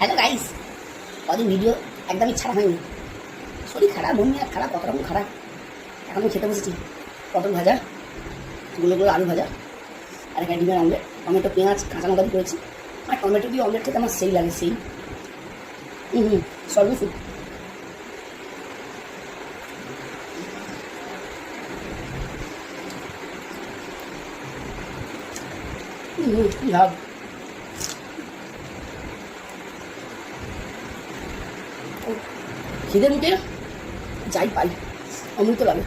Hello guys, কদিন video একদমই ছাড়া হয়নি। শরীর খারাপ, মন মেজাজ খারাপ, কত রকম খারাপ। এখন খেতে বসেছি পটল ভাজা, গুলো আলু ভাজা, আর একটা ডিমের অমলেট, টমেটো পেঁয়াজ কাঁচা লঙ্কা দিয়ে করেছি। আর টমেটো দিয়ে অমলেট খেতে আমার সেই লাগে, সেই সর্ব ফুড। লাভ খিদে মুখে যাই পাই অমৃত লাগে।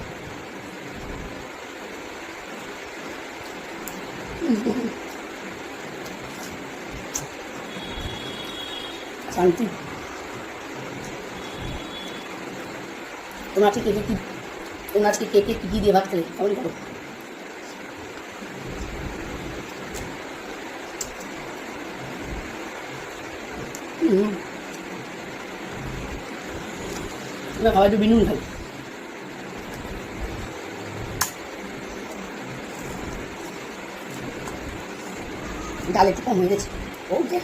শান্তি। তোমরা আজকে কে কি তোমরা আজকে কে কে কী দিয়ে ভাত খেলে কমেন্ট করো। তোমরা খাবার একটু বিনুন খাই। ডাল একটু কম হয়ে গেছে। ওকে,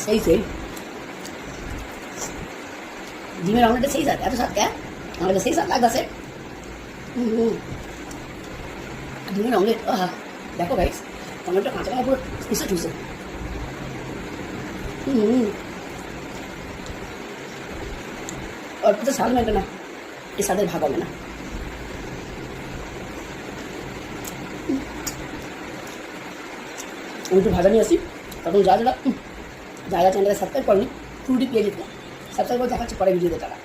সেই ডিমের অমলেটে সেই স্বাদ, এত স্বাদ কে আমাদের সেই স্বাদ লাগছে। ডিমের অমলেট, আহা দেখো গাইস, টমেটো কাঁচা লঙ্কা পুরো পিসে ঠুসে। অল্প তো স্বাদ মেটে না, এই স্বাদের ভাগ হবে না। আমি একটু ভাজা নিয়ে আসি, তখন যা চ্যানেলকে সাবস্ক্রাইব করেনি, ফুলটি পেয়ে যেত। সাবস্ক্রাইব করে দেখাচ্ছি পরে ভিডিওতে তারা।